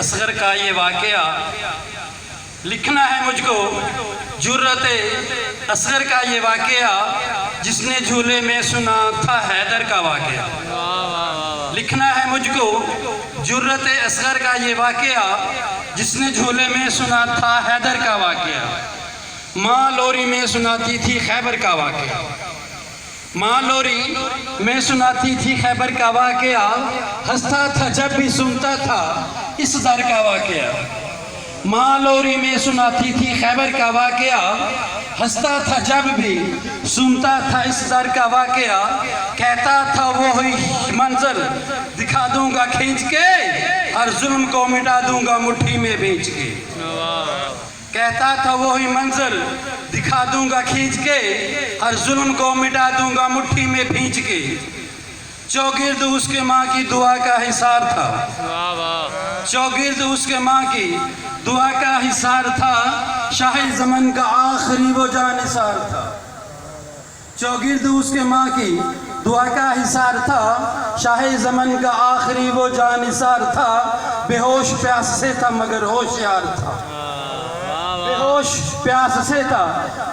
اصغر کا یہ واقعہ لکھنا ہے مجھ کو، جرت اصغر کا یہ واقعہ جس نے جھولے میں سنا تھا حیدر کا واقعہ۔ لکھنا ہے مجھ کو جرت اصغر کا یہ واقعہ جس نے جھولے میں سنا تھا حیدر کا واقعہ۔ ماں لوری میں سناتی تھی خیبر کا واقعہ، ماں لوری میں سناتی تھی خیبر کا واقعہ، ہنستا تھا جب بھی سنتا تھا اس در کا واقعہ۔ ماں لوری میں سناتی تھی خیبر کا واقعہ، ہنستا تھا جب بھی سنتا تھا اس در کا واقعہ، کہتا تھا وہی منظر دکھا دوں گا کھینچ کے، ہر ظلم کو مٹا دوں گا مٹھی میں بیچ کے۔ کہتا تھا وہی منظر دکھا دوں گا کھینچ کے، ہر ظلم کو مٹا دوں گا مٹھی میں بھینچ کے۔ چوگرد اس کے ماں کی دعا کا حصار تھا، چوگرد اس کے ماں کی دعا کا حصار تھا، شاہ زمن کا آخری وہ جانثار تھا۔ چوگرد اس کے ماں کی دعا کا حصار تھا، شاہ زمن کا آخری وہ جانثار تھا، بے ہوش پیاس سے تھا مگر ہوشیار تھا، بے ہوش پیاس سے تھا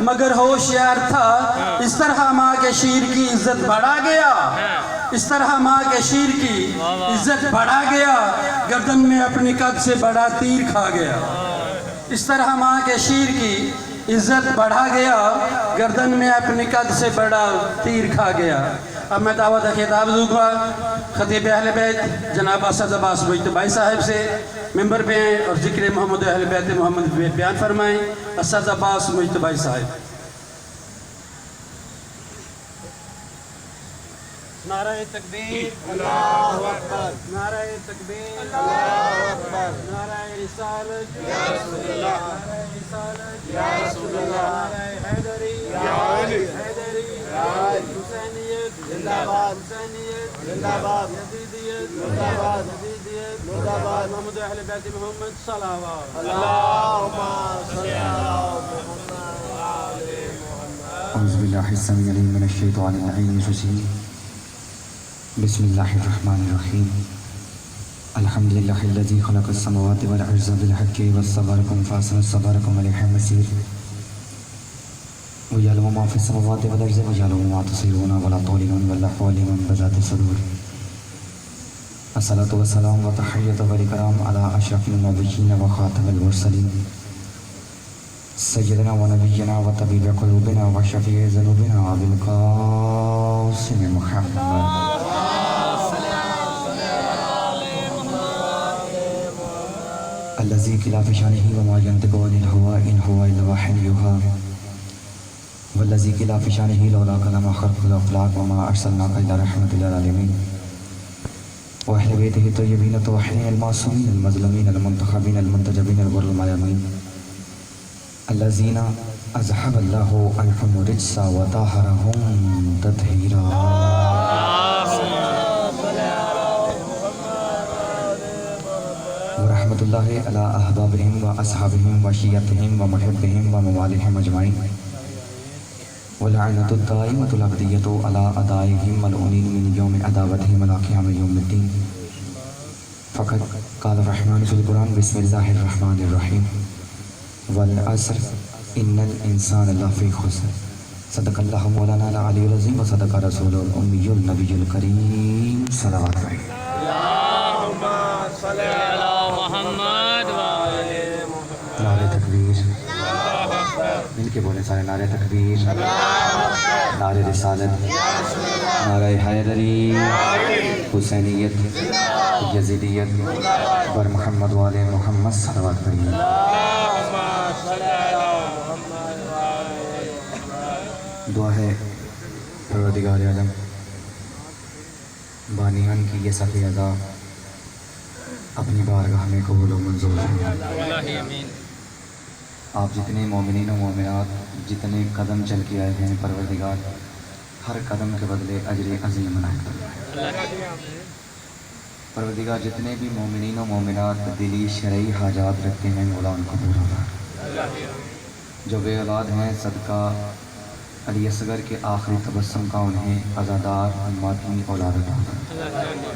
مگر ہوشیار تھا۔ اس طرح ماں کے شیر کی عزت بڑھا گیا، اس طرح ماں کے شیر کی عزت بڑھا گیا، گردن میں اپنی قد سے بڑا تیر کھا گیا۔ اس طرح ماں کے شیر کی عزت بڑھا گیا، گردن میں اپنی قد سے بڑا تیر کھا گیا۔ اب میں دعوت خطاب دوں گا خطیب اہل بیت جناب اسد عباس مجتبی صاحب سے، ممبر پہ ہیں اور ذکر محمد اہل بیت محمد بیان فرمائیں۔ اسد عباس مجتبی صاحب۔ نعرہ تکبیر، اللہ اکبر، نعرہ تکبیر، اللہ اکبر، نعرہ رسالت، یا رسول اللہ، نعرہ رسالت، یا رسول اللہ، نعرہ حیدری، یا علی، حیدری، یا علی، حسینیت، زندہ باد، حسینیت، زندہ باد، یزیدیت، زندہ باد، یزیدیت، زندہ باد، محمد اہل بیت محمد صلوات، اللہم صلی علی محمد وعلی محمد۔ اعوذ باللہ السمیع العلیم من الشیطان اللعین الرجیم، بسم اللہ الرحمن الرحیم۔ الحمدللہ الذی خلق السماوات والارض بالحق وصورکم فاحسن صورکم الیہ المصیر، ویعلم ما فی السماوات والارض ویعلم ما تسرون ولا تعلنون واللہ علیم بذات الصدور۔ الصلاۃ والسلام وتحیۃ والاکرام علی اشرف النبیین وخاتم المرسلین، سیدنا و نبینا و طبیب قلوبنا و شفیع ذنوبنا ابی القاسم محمد الذی خلاف شانہ وما ینطق عن الہوى ان هو الا وحی یوحی والذی خلاف شانہ لولاک لما خلقت الافلاک وما ارسلناک الا رحمۃ للعالمین واہل بیتہ الطیبین الطاہرین المعصومین المظلومین المنتخبین المنتجبین الغر المیامین الذین اذهب اللہ عنہم الرجس وطہرہم تطہیرا۔ ورحمۃ اللہ علی احبابہم و اصحابہم و شیعتہم و محبہم و موالہم اجمعین، ولعنۃ الدائمۃ الابدیۃ علی اعدائہم ملعونین من یوم عداوتہم الی قیام یوم الدین۔ فقد قال الرحمن فی القرآن بسم اللہ الرحمن الرحیم، والعصر ان الانسان لفی خسر، صدق اللہ مولانا العلی العظیم و صدق رسول الامی النبی الکریم۔ صلوات علیہ۔ اللہم صلی علی محمد وعلی محمد۔ نعرہ تکبیر، مل کے بولیں سارے، نعرہ تکبیر، نعرہ رسالت، نعرہ حیدری، حسینیت، یزیدیت، بر محمد وعلی محمد صلوات علیہ۔ دعا ہے پروردگار عالم بانیان کی یہ صفی ادا اپنی بارگاہ میں قبول و منظور فرمائے۔ آپ جتنے مومنین و مومنات جتنے قدم چل کے آئے ہیں پروردگار، ہر قدم کے بدلے اجر عظیم عنایت فرمائے۔ پروردگار جتنے بھی مومنین و مومنات دلی شرعی حاجات رکھتے ہیں مولا ان کو پورا فرمائے۔ جو بے اولاد ہیں صدقہ علی اصغر کے آخری تبسم کا انہیں عزادار ماتمی اولاد عطا فرمائے۔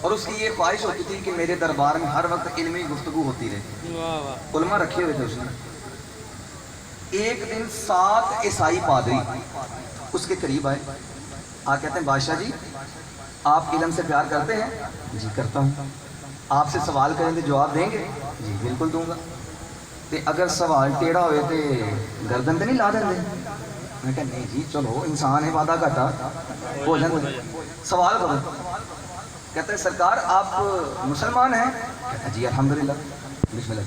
اور اس کی یہ خواہش ہوتی تھی کہ میرے دربار میں ہر وقت علمی گفتگو ہوتی رہے. واہ واہ علماء رکھے ہوئے تھے اس نے. ایک دن 7 عیسائی پادری اس کے قریب آئے. کہتے ہیں بادشاہ جی آپ علم سے پیار کرتے ہیں؟ جی کرتا ہوں. آپ سے سوال کریں تو جواب دیں گے؟ جی بالکل دوں گا. تے اگر سوال ٹیڑھا ہوئے تو گردن تو نہیں لا دیں گے؟ میں کہا نہیں جی چلو انسان ہے وعدہ گھٹا ہو جائے. سوال کرو. کہتے ہیں سرکار آپ مسلمان ہیں؟ کہتا جی الحمدللہ. بسم اللہ.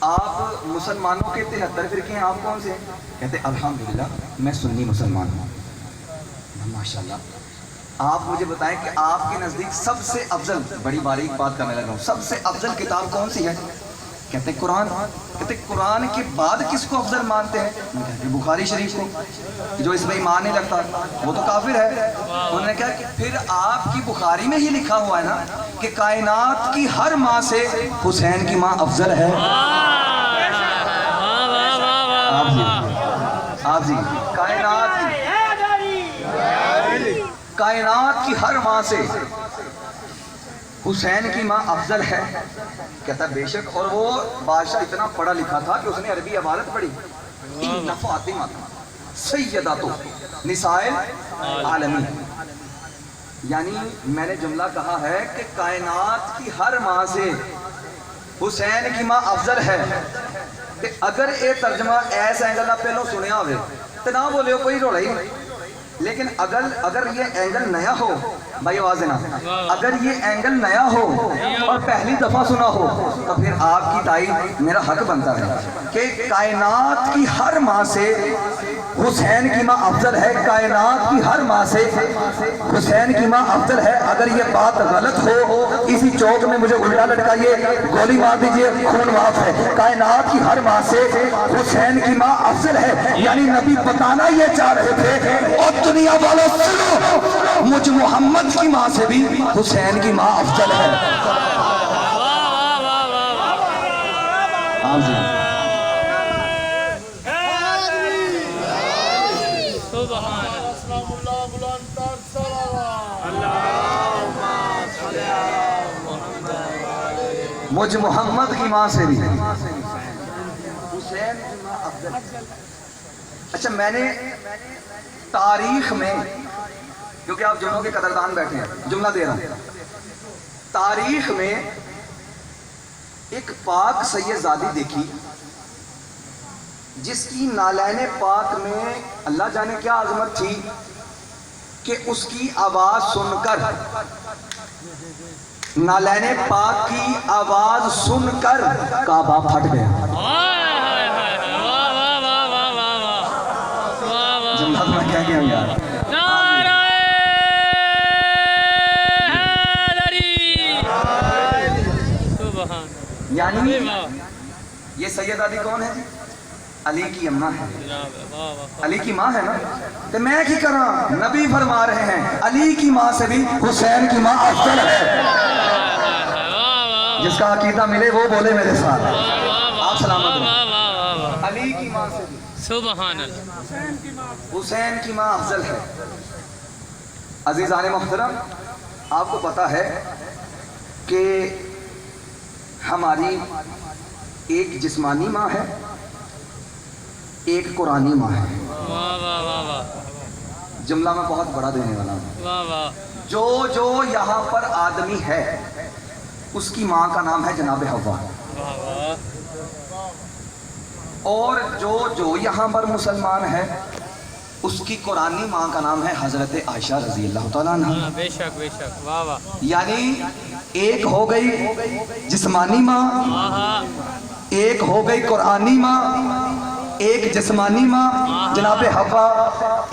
آپ مسلمانوں کے 73 فرقے ہیں، آپ کون سے ہیں؟ کہتے ہیں الحمدللہ میں سنی مسلمان ہوں. ماشاءاللہ. آپ مجھے بتائیں کہ آپ کے نزدیک سب سے افضل، بڑی باریک بات کرنے لگا ہوں، سب سے افضل کتاب کون سی ہے؟ کہتے ہیں قرآن. کہتے ہیں قرآن کے بعد کس کو افضل مانتے ہیں؟ کہتے ہیں بخاری شریف کو. جو اس میں ایمان نہیں رکھتا وہ تو کافر ہے. انہوں نے کہا کہ پھر آپ کی بخاری میں ہی لکھا ہوا ہے نا کہ کائنات کی ہر ماں سے حسین کی ماں افضل ہے. آپ جی کائنات کی ہر ماں سے حسین کی ماں افضل ہے. کہتا بے شک. اور وہ بادشاہ اتنا پڑھا لکھا تھا کہ اس نے عربی عبارت پڑھی ان فاطمہ سیدۃ نساء العالمین. یعنی میں نے جملہ کہا ہے کہ کائنات کی ہر ماں سے حسین کی ماں افضل ہے. کہ اگر یہ ترجمہ ایسا اینگل آپ پہلو سنیا ہوئے تو نہ بولے ہو کوئی روڑا ہی نہیں. لیکن اگر یہ اینگل نیا ہو بھائی آواز دینا، اگر یہ اینگل نیا ہو اور پہلی دفعہ سنا ہو تو پھر آپ کی تائید میرا حق بنتا ہے کہ کائنات کی ہر ماں سے حسین کی ماں افضل ہے. کائنات کی ہر ماں سے حسین کی ماں افضل ہے. اگر یہ بات غلط ہو اسی چوک میں مجھے الٹا لٹکائیے، گولی مار دیجئے، خون معاف ہے. کائنات کی ہر ماں سے حسین کی ماں افضل ہے. یعنی نبی بتانا یہ چاہ رہے تھے اور دنیا والوں سنو مجھ محمد کی ماں سے بھی حسین کی ماں افضل ہے. آپ جی مجھ محمد کی ماں سے بھی حسین کی ماں افضل. اچھا میں نے تاریخ میں، کیونکہ آپ جملوں کے قدردان بیٹھے ہیں، جملہ دے رہا ہوں. تاریخ میں ایک پاک سیدزادی دیکھی جس کی نالین پاک میں اللہ جانے کیا عظمت تھی کہ اس کی آواز سن کر، نالین پاک کی آواز سن کر کعبہ پھٹ گیا. جملہ میں کیا کیا یار. یعنی یہ سیدادی کون ہے؟ علی کی اماں ہے، علی کی ماں ہے نا. تو میں کی کرا، نبی فرما رہے ہیں علی کی ماں سے بھی حسین کی ماں افضل ہے. جس کا عقیدہ ملے وہ بولے میرے ساتھ. آپ سلامت رہیں. علی کی ماں سے بھی سبحان اللہ حسین کی ماں افضل ہے. عزیزان محترم، آپ کو پتا ہے کہ ہماری ایک جسمانی ماں ہے، ایک قرآنی ماں ہے. جملہ میں بہت بڑا دینے والا ہوں. جو یہاں پر آدمی ہے اس کی ماں کا نام ہے جناب حوا. اور جو یہاں پر مسلمان ہے اس کی قرآنی ماں کا نام ہے حضرت عائشہ رضی اللہ تعالیٰ عنہ. بے شک بے شک. واہ واہ. یعنی ایک ہو گئی جسمانی ماں، ایک ہو گئی قرآنی ماں، ایک جسمانی ماں جناب حوا،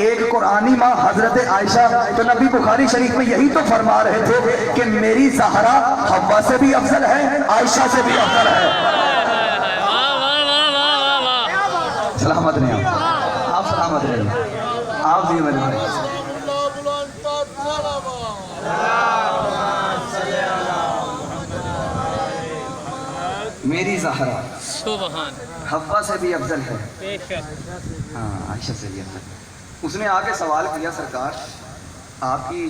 ایک قرآنی ماں حضرت عائشہ. تو نبی بخاری شریف میں یہی تو فرما رہے تھے کہ میری زہرا حوا سے بھی افضل ہے، عائشہ سے بھی افضل ہے. سلامت رہیں آپ سلامت رہیں. آپ بھی میرے بھائی. میری زہرا سبحان حوا سے بھی افضل ہے. بے شک. ہاں عائشہ سے بھی افضل. اس نے آ کے سوال کیا سرکار آپ کی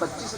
25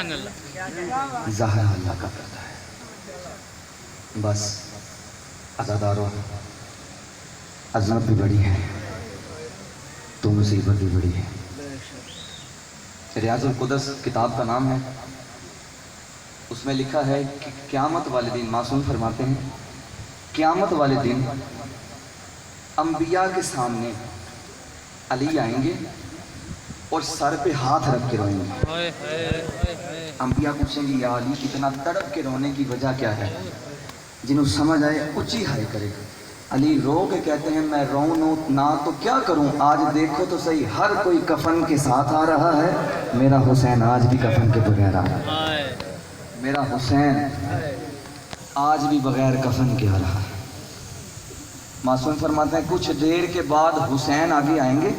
سبحان اللہ. ظاہر اللہ کا کرتا ہے. بس عزادارو، عظمت بھی بڑی ہے تو مصیبت بھی بڑی ہے. ریاض القدس کتاب کا نام ہے. اس میں لکھا ہے کہ قیامت والے دن، معصوم فرماتے ہیں قیامت والے دن انبیاء کے سامنے علی آئیں گے اور سر پہ ہاتھ رکھ کے روئیں گے. انبیاء پوچھیں گے یا علی اتنا تڑپ کے رونے کی وجہ کیا ہے؟ جنہوں سمجھ آئے اونچی ہائے کرے گا. علی رو کے کہتے ہیں میں رو نہ تو کیا کروں، آج دیکھو تو صحیح ہر کوئی کفن کے ساتھ آ رہا ہے، میرا حسین آج بھی کفن کے بغیر آ رہا ہے. میرا حسین آج بھی بغیر کفن کے آ رہا ہے. معصوم فرماتے ہیں کچھ دیر کے بعد حسین آگے آئیں گے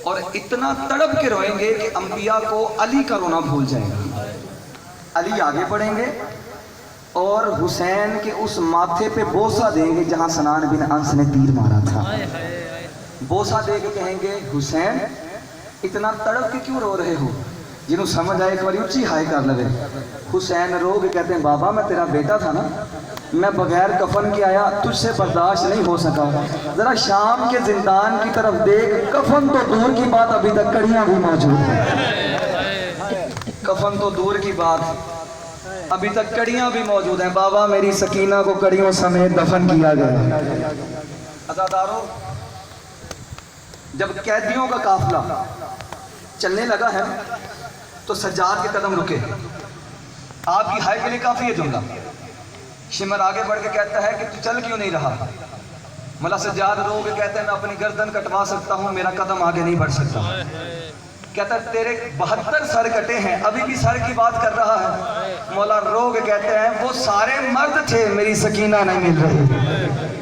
اور اتنا تڑپ کے روئیں گے کہ انبیاء کو علی کا رونا بھول جائے گا. علی آگے بڑھیں گے اور حسین کے اس ماتھے پہ بوسہ دیں گے جہاں سنان بن انس نے تیر مارا تھا. بوسہ دے کے کہیں گے حسین اتنا تڑپ کے کیوں رو رہے ہو؟ جنہوں سمجھ آئے ایک بار اونچی ہائے کر لگے. حسین رو کے کہتے ہیں بابا میں تیرا بیٹا تھا نا، میں بغیر کفن کے آیا، تجھ سے برداشت نہیں ہو سکا. ذرا شام کے زندان کی طرف دیکھ، کفن تو دور کی بات ابھی تک کڑیاں بھی موجود ہیں. کفن تو دور کی بات ابھی تک کڑیاں بھی موجود ہیں. بابا میری سکینہ کو کڑیوں سمیت دفن کیا گیا. عزادارو، جب قیدیوں کا قافلہ چلنے لگا ہے تو سجاد کے قدم رکے. آپ کی ہائے کے لیے کافی ہے جملہ. شمر آگے بڑھ کے کہتا ہے کہ تو چل کیوں نہیں رہا؟ مولا سجاد رو کے کہتے ہیں میں اپنی گردن کٹوا سکتا ہوں، میرا قدم آگے نہیں بڑھ سکتا. کہتا ہے تیرے 72 سر کٹے ہیں، ابھی بھی سر کی بات کر رہا ہے. مولا رو کے کہتے ہیں وہ سارے مرد تھے، میری سکینہ نہیں مل رہی.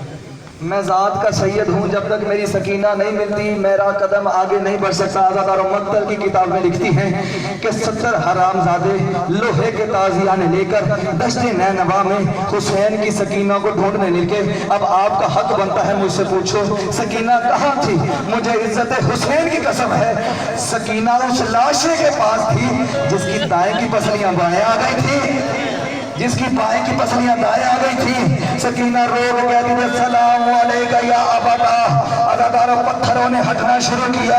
میں ذات کا سید ہوں، جب تک میری سکینہ نہیں ملتی میرا قدم آگے نہیں بڑھ سکتا. عزادارو، مقتل کی کتاب میں لکھتی ہیں کہ 70 حرام زادے لوہے کے تازیانے لے کر دشت نینوا میں حسین کی سکینہ کو ڈھونڈنے نکلے. اب آپ کا حق بنتا ہے مجھ سے پوچھو سکینہ کہاں تھی؟ مجھے عزت حسین کی قسم ہے سکینہ اس لاشے کے پاس تھی جس کی دائیں کی پسلیاں بائیں آ گئی تھی، جس کی بائیں کی پسلیاں دائیں آ گئی تھی. سکینہ رو کے کہتی ہے السلام علیکہ یا ابدا. عزادارو، پتھروں نے ہٹنا شروع کیا.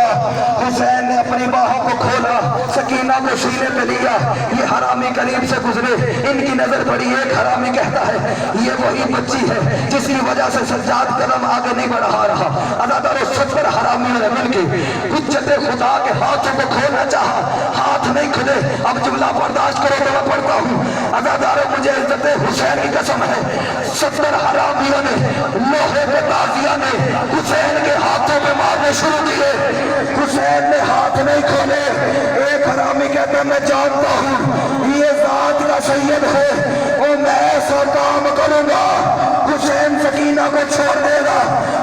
حسین نے اپنی باہوں کو کھولا، سکینہ کو سینے پہ لیا. یہ حرامی قریب سے گزرے، ان کی نظر پڑی. ایک حرامی کہتا ہے یہ وہی بچی ہے جس کی وجہ سے سجاد قدم آگے نہیں بڑھا رہا. عزادارو، 70 حرامیوں نے مل کے حجت خدا کے ہاتھوں کو کھولنا چاہا، ہاتھ نہیں کھلے. اب جملہ برداشت کرو تو میں پڑھتا ہوں. عزادارو، مجھے عزت حسین کی قسم ہے 70 حرامیوں نے لوہے کے تازیہ نے حسین کے ہاتھوں پہ مارنے شروع کیے. حسین نے ہاتھ نہیں کھولے. ایک حرامی کہتے ہیں میں جانتا ہوں یہ ذات کا سید ہے اور میں ایسا کام کروں گا حسین سکینہ کو چھوڑ دے گا.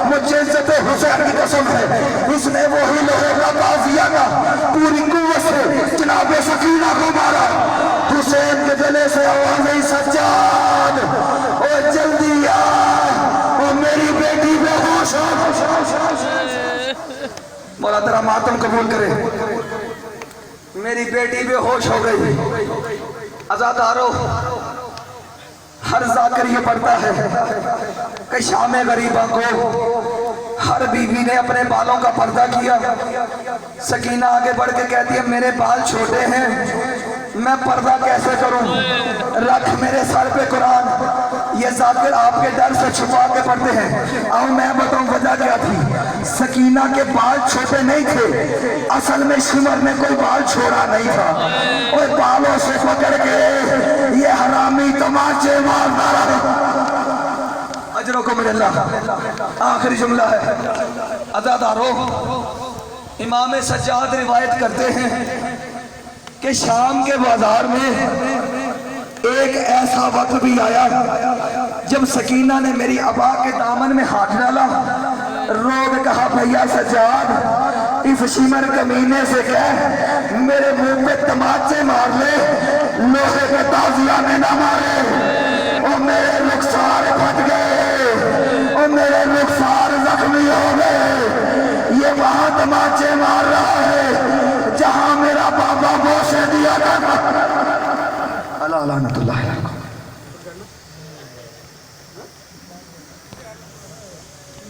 مجھے عزت حسین کی قسم ہے اس نے وہی لوہے کا تازیہ کا پوری قوت سے جناب سکینہ کو مارا. حسین کے گلے سے آواز آئی سجاد اور جلدی آ اور میری بیٹی بے ہوش ہو. مولا تیرا ماتم قبول کرے. میری بیٹی بے ہوش ہو گئی. عزادارو، ہر ذاکر یہ پڑھتا ہے کہ شام غریبہ کو ہر بیوی نے اپنے بالوں کا پردہ کیا. سکینہ آگے بڑھ کے کہتی ہے میرے بال چھوٹے ہیں، میں پردہ کیسے کروں؟ رکھ میرے سر پہ قرآن. یہ ذاکر آپ کے ڈر سے چھپا کے پڑھتے ہیں. آؤ میں بتاؤں وجہ کیا تھی. سکینہ کے بال چھوٹے نہیں تھے، اصل میں شمر نے کوئی بال چھوڑا نہیں تھا اور بالوں سے پکڑ کے یہ حرامی تماچے مارتا رہا. اجروں کو میرے اللہ. آخری جملہ ہے. عزادارو، امام سجاد روایت کرتے ہیں کہ شام کے بازار میں ایک ایسا وقت بھی آیا جب سکینہ نے میری ابا کے دامن میں ہاتھ ڈالا. رو کے کہا بھیا سجاد اس شمر کمینے سے کہہ میرے منہ پہ تماچے مار لے، لوہے کے تازیہ میں نہ مارے. اور میرے رخسار پھٹ گئے اور میرے رخسار زخمی ہو گئے. یہ وہاں تماچے مار رہا ہے جہاں میرا بابا بوسے دیا کرتا لعنت اللہ علیکم.